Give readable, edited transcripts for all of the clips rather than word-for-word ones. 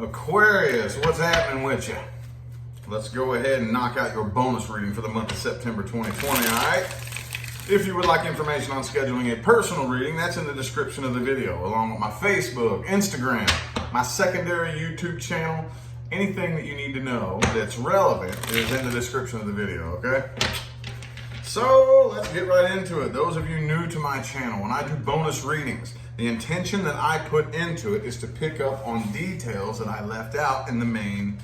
Aquarius, what's happening with you? Let's go ahead and knock out your bonus reading for the month of September 2020, all right? If you would like information on scheduling a personal reading, that's in the description of the video, along with my Facebook, Instagram, my secondary YouTube channel. Anything that you need to know that's relevant is in the description of the video, okay? So let's get right into it. Those of you new to my channel, when I do bonus readings, the intention that I put into it is to pick up on details that I left out in the main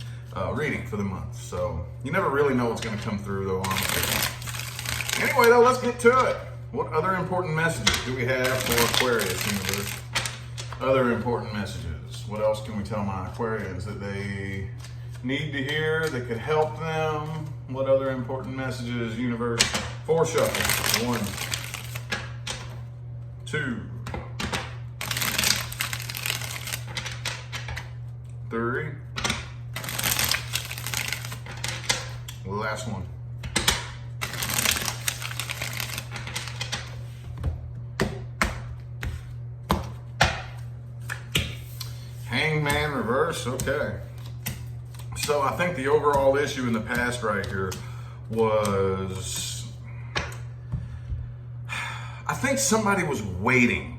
reading for the month. So you never really know what's going to come through, though, honestly. Anyway, though, let's get to it. What other important messages do we have for Aquarius universe? Other important messages. What else can we tell my Aquarians that they need to hear that could help them? What other important messages, universe? 4 shuffles. 1, 2, 3. Last one. Hangman reverse, okay. So I think the overall issue in the past right here was, I think somebody was waiting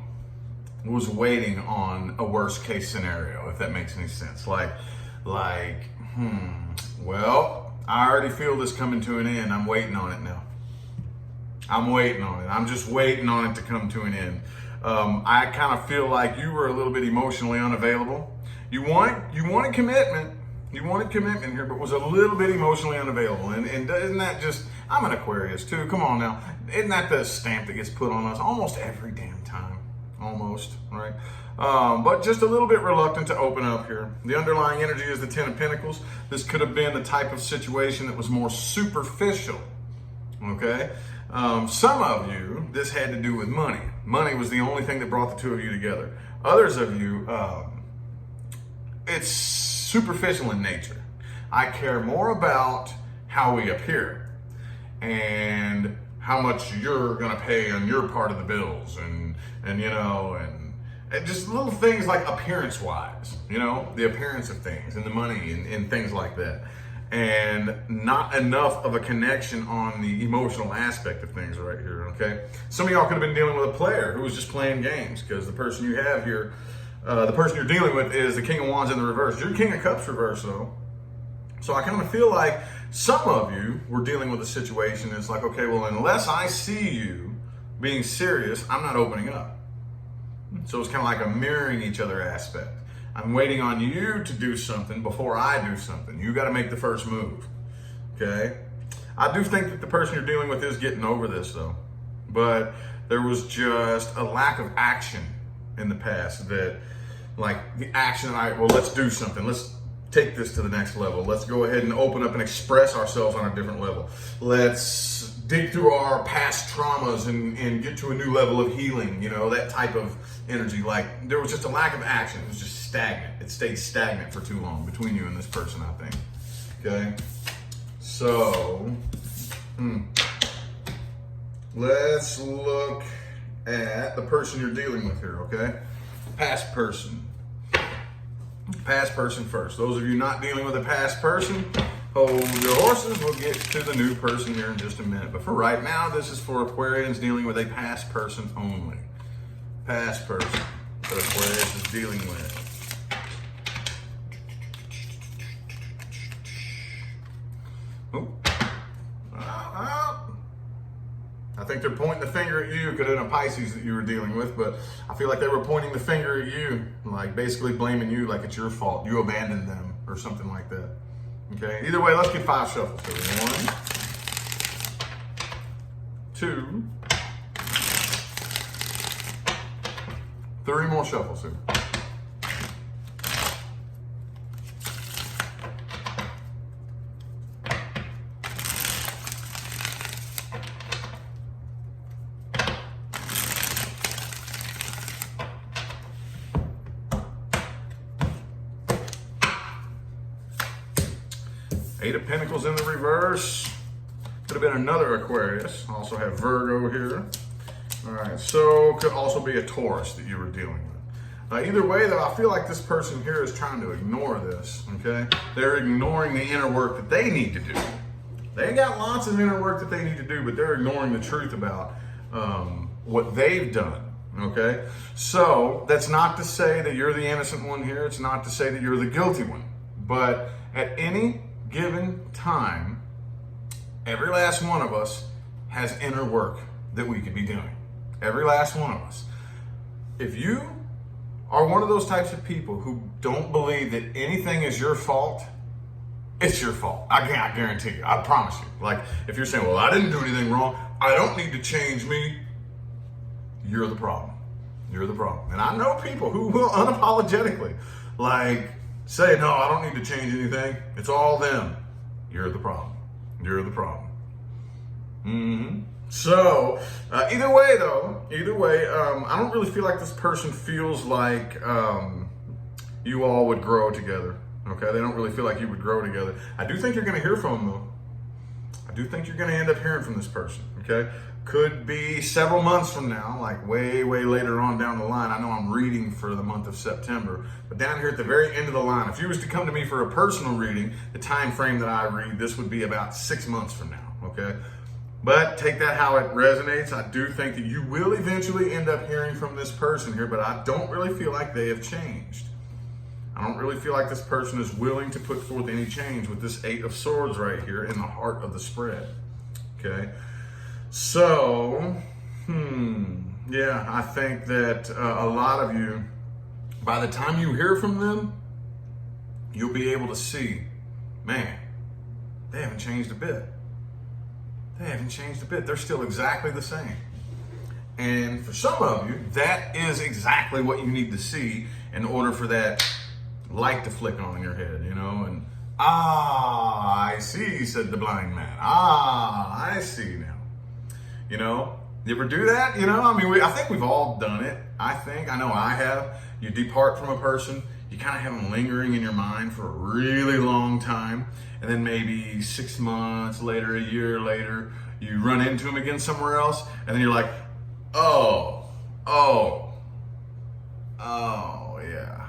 on a worst case scenario, if that makes any sense. Well, I already feel this coming to an end. I'm waiting on it now. I'm waiting on it. I'm just waiting on it to come to an end. I kind of feel like you were a little bit emotionally unavailable. You wanted commitment. You wanted commitment here, but was a little bit emotionally unavailable. And isn't that just, I'm an Aquarius too. Come on now. Isn't that the stamp that gets put on us almost every damn time? Almost, right? But just a little bit reluctant to open up here. The underlying energy is the 10 of Pentacles. This could have been the type of situation that was more superficial, okay? Some of you, this had to do with money. Money was the only thing that brought the two of you together. Others of you, it's superficial in nature. I care more about how we appear and how much you're gonna pay on your part of the bills and just little things like appearance-wise, the appearance of things and the money and things like that. And not enough of a connection on the emotional aspect of things right here, okay? Some of y'all could have been dealing with a player who was just playing games, because the person you have here, the person you're dealing with is the King of Wands in the reverse. You're King of Cups reverse, though. So I kind of feel like some of you were dealing with a situation that's like, okay, well, unless I see you being serious, I'm not opening up. So it's kind of like a mirroring each other aspect. I'm waiting on you to do something before I do something. You got to make the first move, okay? I do think that the person you're dealing with is getting over this, though. But there was just a lack of action in the past that, like, the action, all right, well, let's do something. Let's take this to the next level. Let's go ahead and open up and express ourselves on a different level. Let's dig through our past traumas and get to a new level of healing, that type of energy. Like, there was just a lack of action. It was just stagnant. It stayed stagnant for too long between you and this person, I think. Okay? So, let's look at the person you're dealing with here, okay? Past person. Past person first. Those of you not dealing with a past person, hold your horses. We'll get to the new person here in just a minute. But for right now, this is for Aquarians dealing with a past person only. Past person that Aquarius is dealing with. I think they're pointing the finger at you. Could have been a Pisces that you were dealing with, but I feel like they were pointing the finger at you, like basically blaming you, like it's your fault. You abandoned them or something like that. Okay. Either way, let's get 5 shuffles. So 1, 2, 3 more shuffles here. Eight of Pentacles in the reverse. Could have been another Aquarius. Also have Virgo here. All right, so could also be a Taurus that you were dealing with. Either way, though, I feel like this person here is trying to ignore this, okay? They're ignoring the inner work that they need to do. They got lots of inner work that they need to do, but they're ignoring the truth about what they've done, okay? So that's not to say that you're the innocent one here. It's not to say that you're the guilty one. But at any given time, every last one of us has inner work that we could be doing. Every last one of us. If you are one of those types of people who don't believe that anything is your fault, it's your fault. I guarantee you. I promise you. Like, if you're saying, well, I didn't do anything wrong, I don't need to change me, you're the problem. You're the problem. And I know people who will unapologetically, like, say, no, I don't need to change anything. It's all them. You're the problem. You're the problem. So, either way, I don't really feel like this person feels like you all would grow together. Okay, they don't really feel like you would grow together. I do think you're going to hear from them, though. I do think you're going to end up hearing from this person. Okay, could be several months from now, like way later on down the line. I know I'm reading for the month of September, but down here at the very end of the line, if you was to come to me for a personal reading, the time frame that I read, this would be about 6 months from now. Okay. But take that how it resonates. I do think that you will eventually end up hearing from this person here, but I don't really feel like they have changed. I don't really feel like this person is willing to put forth any change with this 8 of Swords right here in the heart of the spread. Okay. So, yeah, I think that a lot of you, by the time you hear from them, you'll be able to see, man, they haven't changed a bit. They haven't changed a bit. They're still exactly the same. And for some of you, that is exactly what you need to see in order for that light to flick on in your head, you know? And, I see, said the blind man. I see now. You know, you ever do that? You know, I mean, I think we've all done it. I know I have. You depart from a person, you kind of have them lingering in your mind for a really long time. And then maybe 6 months later, a year later, you run into them again somewhere else. And then you're like, oh, yeah.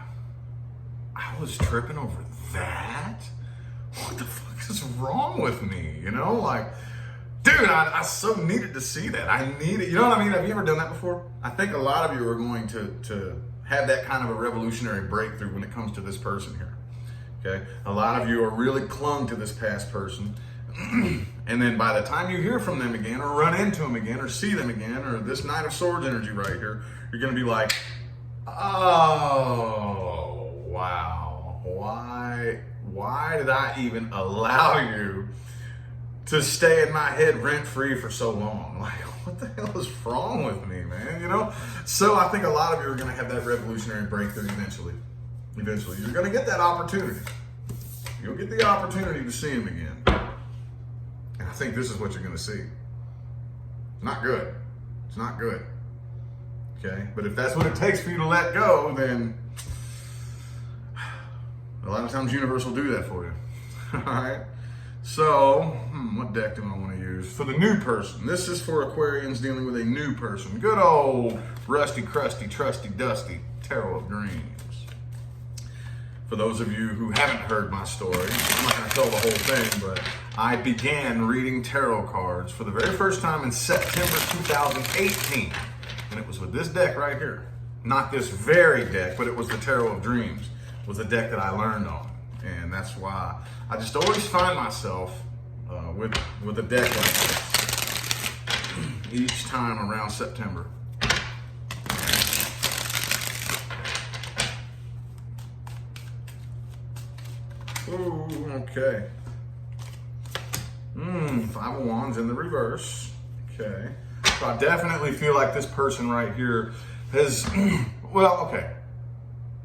I was tripping over that? What the fuck is wrong with me? You know, like, dude, I so needed to see that. I need it. You know what I mean? Have you ever done that before? I think a lot of you are going to have that kind of a revolutionary breakthrough when it comes to this person here. Okay? A lot of you are really clung to this past person. And then by the time you hear from them again, or run into them again, or see them again, or this Knight of Swords energy right here, you're going to be like, oh, wow. Why did I even allow you to stay in my head rent-free for so long? Like, what the hell is wrong with me, man? You know? So I think a lot of you are going to have that revolutionary breakthrough eventually. Eventually. You're going to get that opportunity. You'll get the opportunity to see him again. And I think this is what you're going to see. It's not good. It's not good. Okay? But if that's what it takes for you to let go, then a lot of times the universe will do that for you. All right? So, what deck do I want to use? For the new person. This is for Aquarians dealing with a new person. Good old rusty, crusty, trusty, dusty Tarot of Dreams. For those of you who haven't heard my story, I'm not going to tell the whole thing, but I began reading tarot cards for the very first time in September 2018. And it was with this deck right here. Not this very deck, but it was the Tarot of Dreams. It was the deck that I learned on. And that's why I just always find myself with a deck like this each time around September. Ooh, okay. Five of Wands in the reverse. Okay. So I definitely feel like this person right here has, well, okay.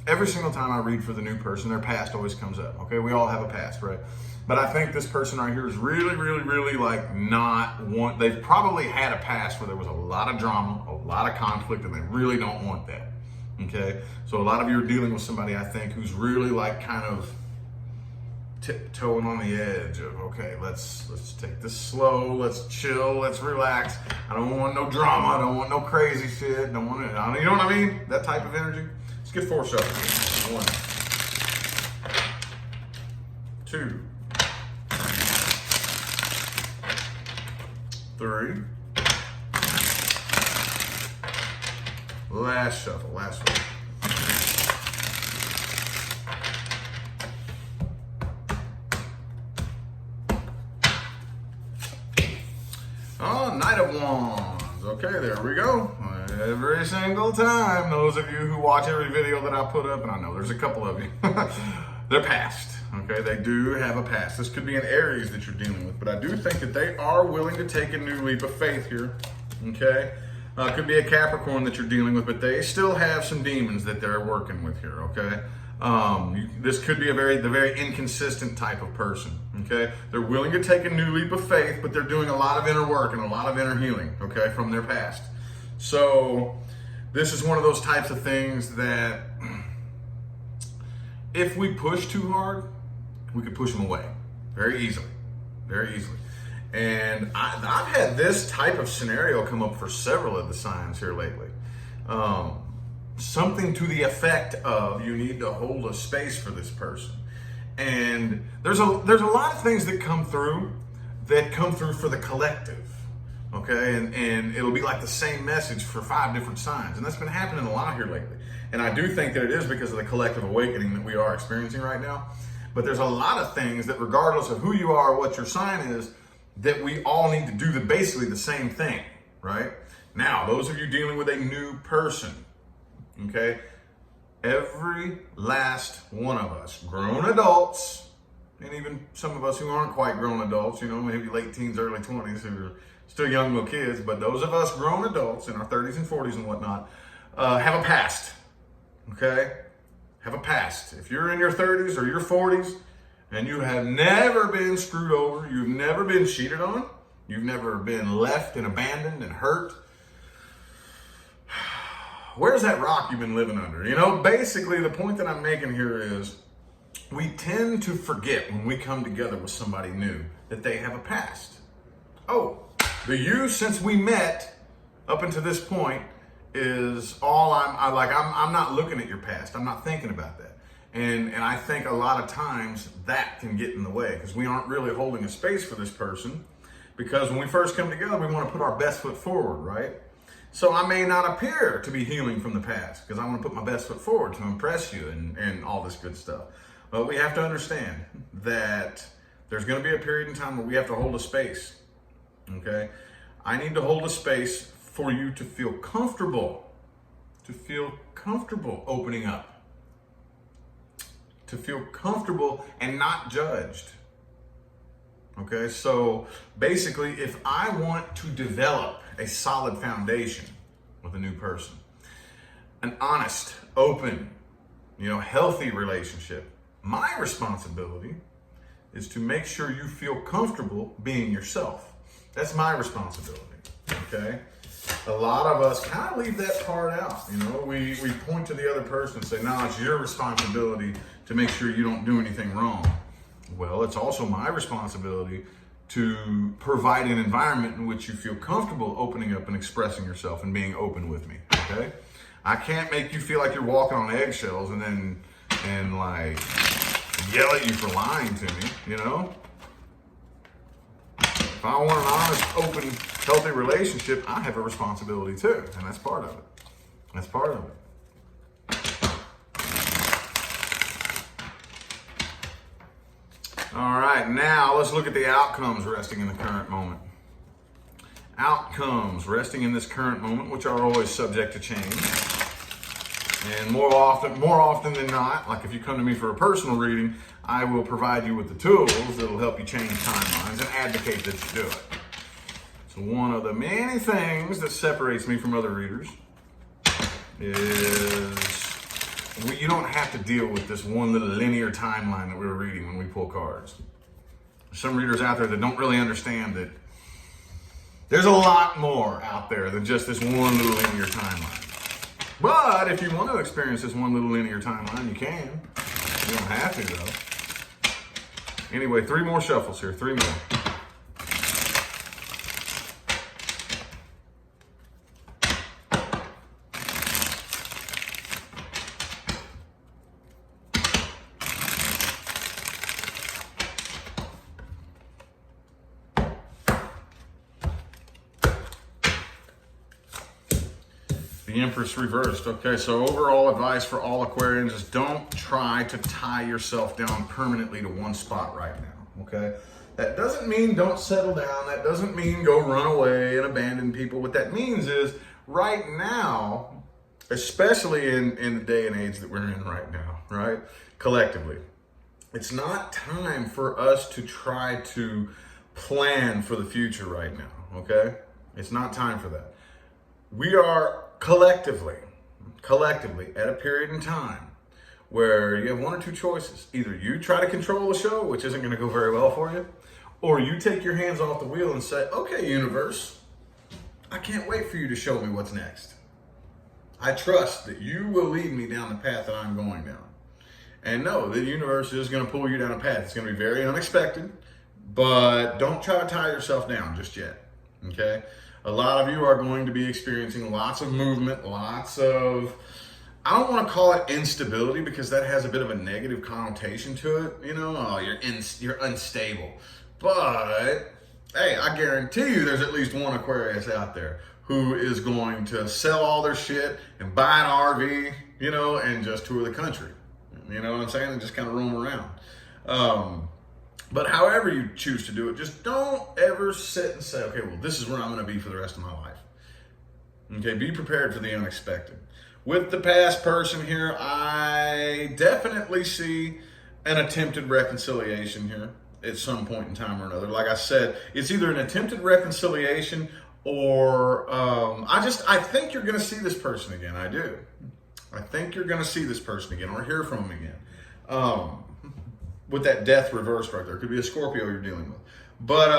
Every single time I read for the new person, their past always comes up. Okay, we all have a past, right? But I think this person right here is really like they've probably had a past where there was a lot of drama, a lot of conflict, and they really don't want that. Okay, so a lot of you are dealing with somebody, I think, who's really like kind of tiptoeing on the edge of, okay, let's take this slow, let's chill, let's relax. I don't want no drama, I don't want no crazy shit, you know what I mean? That type of energy. It's get 4 shuffles. 1, 2, 3. Last shuffle, last one. Oh, Knight of Wands. Okay, there we go. Every single time, those of you who watch every video that I put up, and I know there's a couple of you, they're past. Okay, they do have a past. This could be an Aries that you're dealing with, but I do think that they are willing to take a new leap of faith here. Okay, could be a Capricorn that you're dealing with, but they still have some demons that they're working with here. Okay, this could be the very inconsistent type of person. Okay, they're willing to take a new leap of faith, but they're doing a lot of inner work and a lot of inner healing. Okay, from their past. So this is one of those types of things that if we push too hard, we could push them away very easily, very easily. And I've had this type of scenario come up for several of the signs here lately. Something to the effect of you need to hold a space for this person. And there's a lot of things that come through for the collective. Okay, and it'll be like the same message for 5 different signs. And that's been happening a lot here lately. And I do think that it is because of the collective awakening that we are experiencing right now. But there's a lot of things that regardless of who you are, what your sign is, that we all need to do basically the same thing, right? Now, those of you dealing with a new person, okay, every last one of us, grown adults, and even some of us who aren't quite grown adults, you know, maybe late teens, early 20s, who are still young little kids, but those of us grown adults in our 30s and 40s and whatnot, have a past, okay? Have a past. If you're in your 30s or your 40s and you have never been screwed over, you've never been cheated on, you've never been left and abandoned and hurt, where's that rock you've been living under? You know, basically the point that I'm making here is we tend to forget when we come together with somebody new that they have a past. Oh, the you since we met up until this point is all I'm not looking at your past. I'm not thinking about that. And I think a lot of times that can get in the way because we aren't really holding a space for this person, because when we first come together, we want to put our best foot forward, right? So I may not appear to be healing from the past because I want to put my best foot forward to impress you and all this good stuff. But we have to understand that there's going to be a period in time where we have to hold a space. Okay, I need to hold a space for you to feel comfortable opening up, to feel comfortable and not judged. Okay, so basically, if I want to develop a solid foundation with a new person, an honest, open, healthy relationship, my responsibility is to make sure you feel comfortable being yourself. That's my responsibility, okay? A lot of us kind of leave that part out, We point to the other person and say, no, it's your responsibility to make sure you don't do anything wrong. Well, it's also my responsibility to provide an environment in which you feel comfortable opening up and expressing yourself and being open with me, okay? I can't make you feel like you're walking on eggshells and yell at you for lying to me, If I want an honest, open, healthy relationship, I have a responsibility too, and that's part of it. That's part of it. All right, now let's look at the outcomes resting in the current moment. Outcomes resting in this current moment, which are always subject to change. And more often than not, like if you come to me for a personal reading, I will provide you with the tools that will help you change timelines and advocate that you do it. So one of the many things that separates me from other readers is you don't have to deal with this one little linear timeline that we're reading when we pull cards. There's some readers out there that don't really understand that there's a lot more out there than just this one little linear timeline. But if you want to experience this one little linear timeline, you can. You don't have to, though. Anyway, 3 more shuffles here. 3 more. The Empress reversed. Okay, so overall advice for all Aquarians is don't try to tie yourself down permanently to one spot right now, okay? That doesn't mean don't settle down. That doesn't mean go run away and abandon people. What that means is right now, especially in the day and age that we're in right now, right? Collectively, it's not time for us to try to plan for the future right now, okay? It's not time for that. We are collectively at a period in time where you have one or two choices. Either you try to control the show, which isn't going to go very well for you, or you take your hands off the wheel and say, okay, universe, I can't wait for you to show me what's next. I trust that you will lead me down the path that I'm going down. And no, the universe is going to pull you down a path. It's going to be very unexpected, but don't try to tie yourself down just yet, okay? A lot of you are going to be experiencing lots of movement, lots of, I don't want to call it instability because that has a bit of a negative connotation to it. You know, oh, you're unstable. But, hey, I guarantee you there's at least one Aquarius out there who is going to sell all their shit and buy an RV, you know, and just tour the country. You know what I'm saying? And just kind of roam around. But however you choose to do it, just don't ever sit and say, okay, well, this is where I'm going to be for the rest of my life. Okay, be prepared for the unexpected. With the past person here, I definitely see an attempted reconciliation here at some point in time or another. Like I said, it's either an attempted reconciliation or I think you're going to see this person again. I do. I think you're going to see this person again or hear from them again. With that death reversed right there. It could be a Scorpio you're dealing with. But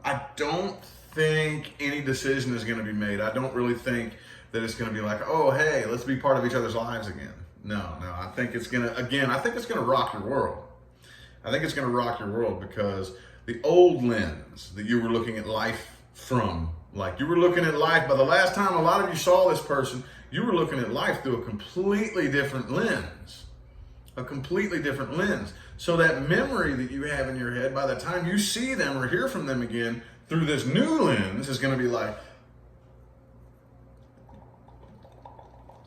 I don't think any decision is going to be made. I don't really think that it's going to be like, oh, hey, let's be part of each other's lives again. No. I think it's going to rock your world. I think it's going to rock your world because the old lens that you were looking at life from, like you were looking at life, by the last time a lot of you saw this person, you were looking at life through a completely different lens. A completely different lens. So that memory that you have in your head, by the time you see them or hear from them again through this new lens, is going to be like,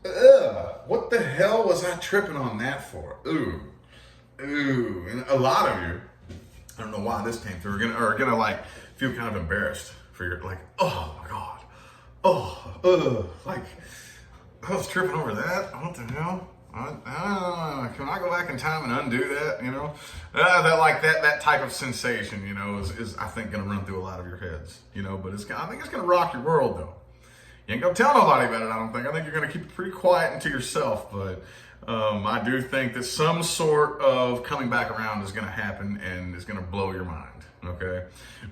ugh, what the hell was I tripping on that for? Ooh. And a lot of you, I don't know why this came through, are gonna like feel kind of embarrassed for your, like, oh my God. Like, I was tripping over that. What the hell? Can I go back in time and undo that? You know, that type of sensation, you know, is I think going to run through a lot of your heads, you know. But I think it's going to rock your world, though. You ain't gonna tell nobody about it. I don't think. I think you're going to keep it pretty quiet and to yourself. But I do think that some sort of coming back around is going to happen and it's going to blow your mind. Okay,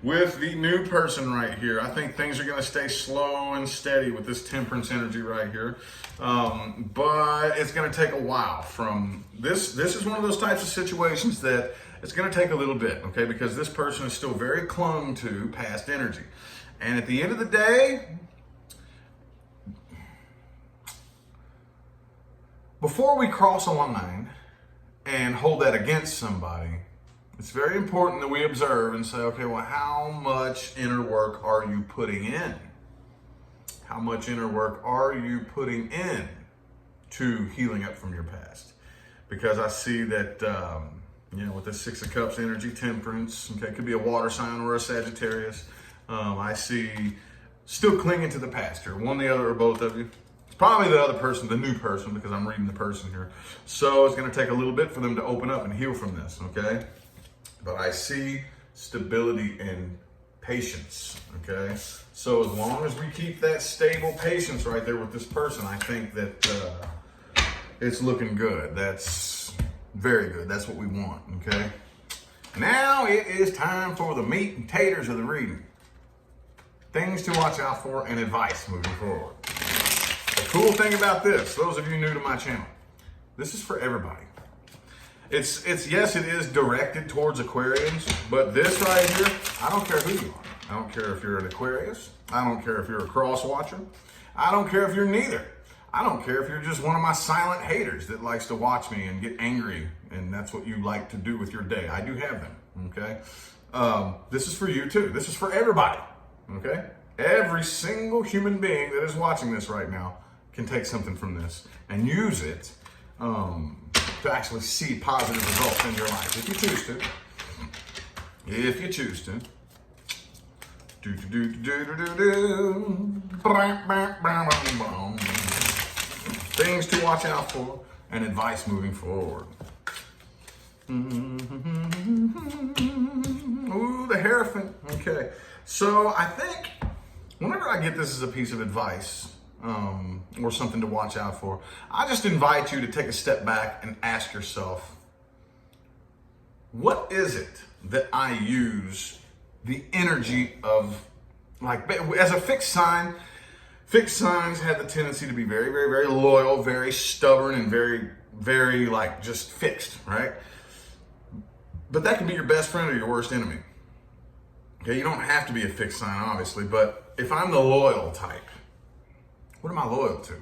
with the new person right here, I think things are going to stay slow and steady with this temperance energy right here. But it's going to take a while from this. This is one of those types of situations that it's going to take a little bit, okay, because this person is still very clung to past energy. And at the end of the day, before we cross a line and hold that against somebody, it's very important that we observe and say, okay, well, how much inner work are you putting in? How much inner work are you putting in to healing up from your past? Because I see that, with the Six of Cups energy, temperance, okay, it could be a water sign or a Sagittarius. I see still clinging to the past here, one, the other, or both of you. It's probably the other person, the new person, because I'm reading the person here. So it's going to take a little bit for them to open up and heal from this, okay? But I see stability and patience, okay? So as long as we keep that stable patience right there with this person, I think that it's looking good. That's very good. That's what we want, okay? Now it is time for the meat and taters of the reading. Things to watch out for and advice moving forward. The cool thing about this, those of you new to my channel, this is for everybody. It's yes, it is directed towards Aquarians, but this right here, I don't care who you are. I don't care if you're an Aquarius. I don't care if you're a cross watcher. I don't care if you're neither. I don't care if you're just one of my silent haters that likes to watch me and get angry, and that's what you like to do with your day. I do have them, okay? This is for you too. This is for everybody, okay? Every single human being that is watching this right now, can take something from this and use it to actually see positive results in your life, if you choose to. If you choose to. Things to watch out for and advice moving forward. Ooh, the Hierophant. Okay. So I think whenever I get this as a piece of advice or something to watch out for, I just invite you to take a step back and ask yourself, what is it that I use the energy of, like, as a fixed sign? Fixed signs have the tendency to be very, very, very loyal, very stubborn, and very, very, like, just fixed, right? But that can be your best friend or your worst enemy. Okay, you don't have to be a fixed sign, obviously, but if I'm the loyal type, what am I loyal to?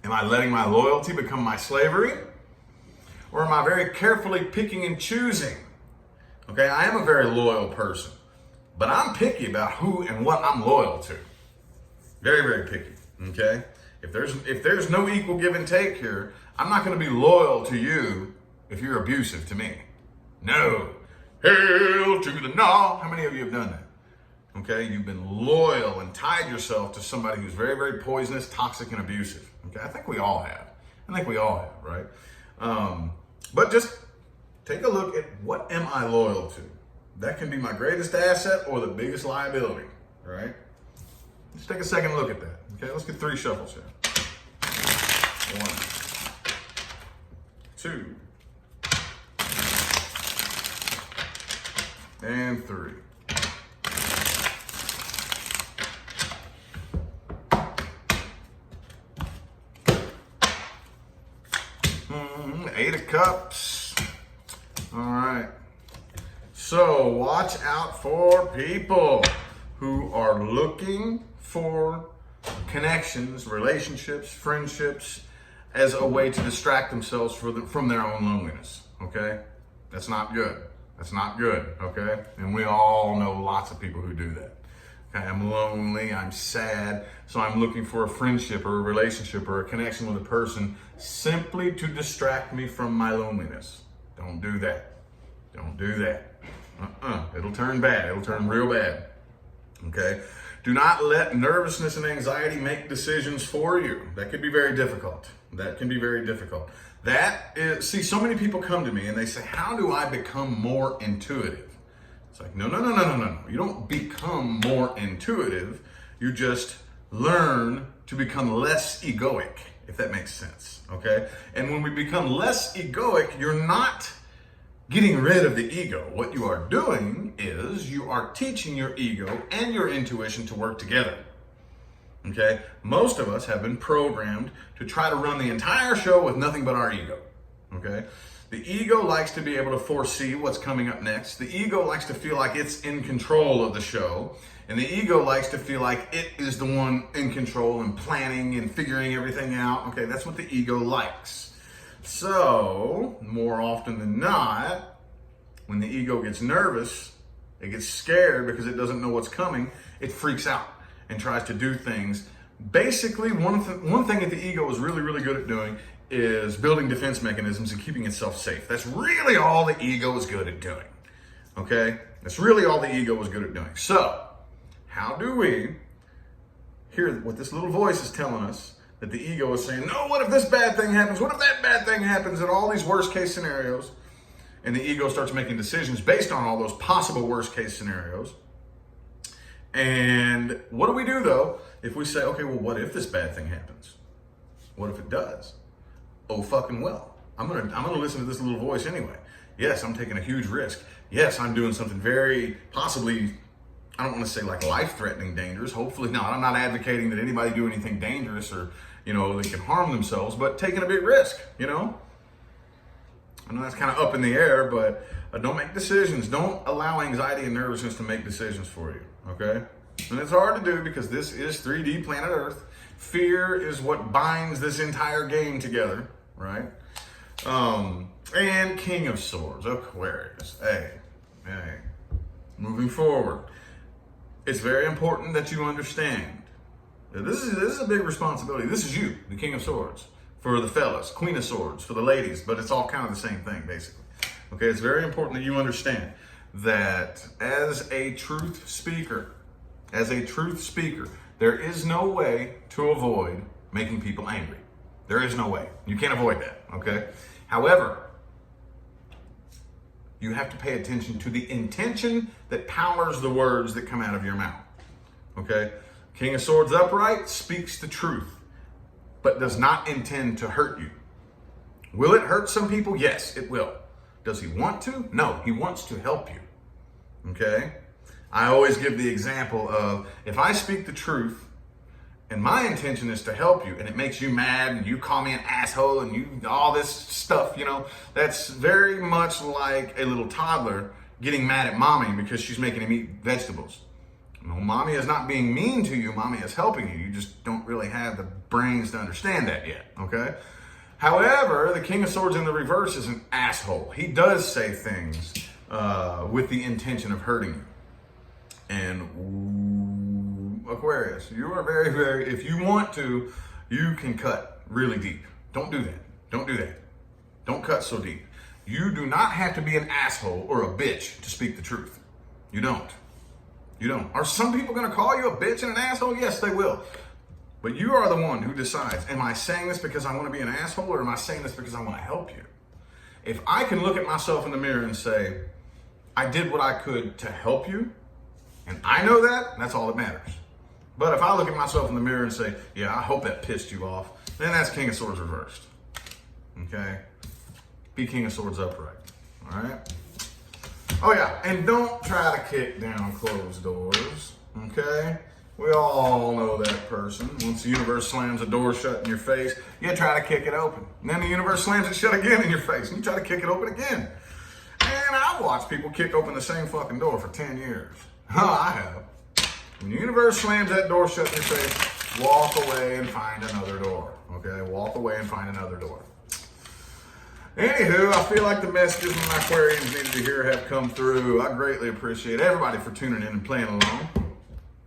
Am I letting my loyalty become my slavery? Or am I very carefully picking and choosing? Okay, I am a very loyal person, but I'm picky about who and what I'm loyal to. Very, very picky, okay? If there's no equal give and take here, I'm not gonna be loyal to you if you're abusive to me. No. Hail to the no. How many of you have done that? Okay, you've been loyal and tied yourself to somebody who's very, very poisonous, toxic, and abusive. Okay, I think we all have. Right? But just take a look at, what am I loyal to? That can be my greatest asset or the biggest liability, right? Let's take a second look at that. Okay, let's get 3 shuffles here. 1, 2, and 3. Eight of Cups. All right. So watch out for people who are looking for connections, relationships, friendships as a way to distract themselves from their own loneliness. Okay? That's not good. That's not good. Okay? And we all know lots of people who do that. Okay? I'm lonely, I'm sad, so I'm looking for a friendship or a relationship or a connection with a person simply to distract me from my loneliness. Don't do that. Don't do that. It'll turn bad. It'll turn real bad. Okay? Do not let nervousness and anxiety make decisions for you. That can be very difficult. See, so many people come to me and they say, how do I become more intuitive? It's like, no. You don't become more intuitive. You just learn to become less egoic, if that makes sense, okay? And when we become less egoic, you're not getting rid of the ego. What you are doing is you are teaching your ego and your intuition to work together, okay? Most of us have been programmed to try to run the entire show with nothing but our ego, okay? The ego likes to be able to foresee what's coming up next. The ego likes to feel like it's in control of the show. And the ego likes to feel like it is the one in control and planning and figuring everything out. Okay, that's what the ego likes. So, more often than not, when the ego gets nervous, it gets scared because it doesn't know what's coming, it freaks out and tries to do things. Basically, one thing that the ego is really, really good at doing is building defense mechanisms and keeping itself safe. That's really all the ego is good at doing, okay? That's really all the ego is good at doing. So, how do we hear what this little voice is telling us, that the ego is saying, no, what if this bad thing happens? What if that bad thing happens? And all these worst case scenarios. And the ego starts making decisions based on all those possible worst case scenarios. And what do we do, though, if we say, okay, well, what if this bad thing happens? What if it does? Oh, fucking well. I'm gonna listen to this little voice anyway. Yes, I'm taking a huge risk. Yes, I'm doing something very possibly, I don't want to say like life-threatening dangerous. Hopefully not. I'm not advocating that anybody do anything dangerous or, they can harm themselves, but taking a big risk, I know that's kind of up in the air, but don't make decisions. Don't allow anxiety and nervousness to make decisions for you, okay? And it's hard to do because this is 3D planet Earth. Fear is what binds this entire game together, right? And King of Swords, Aquarius. Hey. Moving forward, it's very important that you understand This is a big responsibility. This is you, the King of Swords, for the fellas, Queen of Swords for the ladies, but it's all kind of the same thing, basically. Okay, it's very important that you understand that as a truth speaker, there is no way to avoid making people angry. There is no way. You can't avoid that, okay? However, you have to pay attention to the intention that powers the words that come out of your mouth, okay? King of Swords upright speaks the truth, but does not intend to hurt you. Will it hurt some people? Yes, it will. Does he want to? No, he wants to help you, okay? I always give the example of, if I speak the truth and my intention is to help you and it makes you mad and you call me an asshole and you all this stuff, you know, that's very much like a little toddler getting mad at mommy because she's making him eat vegetables. No, mommy is not being mean to you. Mommy is helping you. You just don't really have the brains to understand that yet, okay? However, the King of Swords in the reverse is an asshole. He does say things with the intention of hurting you. And Aquarius, you are very, very, if you want to, you can cut really deep. Don't do that. Don't do that. Don't cut so deep. You do not have to be an asshole or a bitch to speak the truth. You don't. You don't. Are some people going to call you a bitch and an asshole? Yes, they will. But you are the one who decides, am I saying this because I want to be an asshole or am I saying this because I want to help you? If I can look at myself in the mirror and say, I did what I could to help you, and I know that, that's all that matters. But if I look at myself in the mirror and say, yeah, I hope that pissed you off, then that's King of Swords reversed. Okay? Be King of Swords upright. All right? Oh yeah, and don't try to kick down closed doors, okay? We all know that person. Once the universe slams a door shut in your face, you try to kick it open. And then the universe slams it shut again in your face, and you try to kick it open again. And I watch people kick open the same fucking door for 10 years. I have. When the universe slams that door shut in your face, walk away and find another door, okay? Walk away and find another door. Anywho, I feel like the messages my Aquarians needed to hear have come through. I greatly appreciate everybody for tuning in and playing along.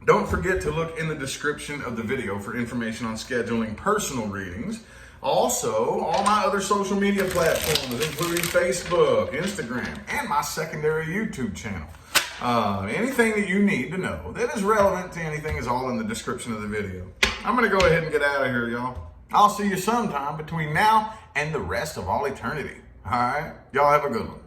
Don't forget to look in the description of the video for information on scheduling personal readings. Also, all my other social media platforms, including Facebook, Instagram, and my secondary YouTube channel. Anything that you need to know that is relevant to anything is all in the description of the video. I'm going to go ahead and get out of here, y'all. I'll see you sometime between now and the rest of all eternity. All right? Y'all have a good one.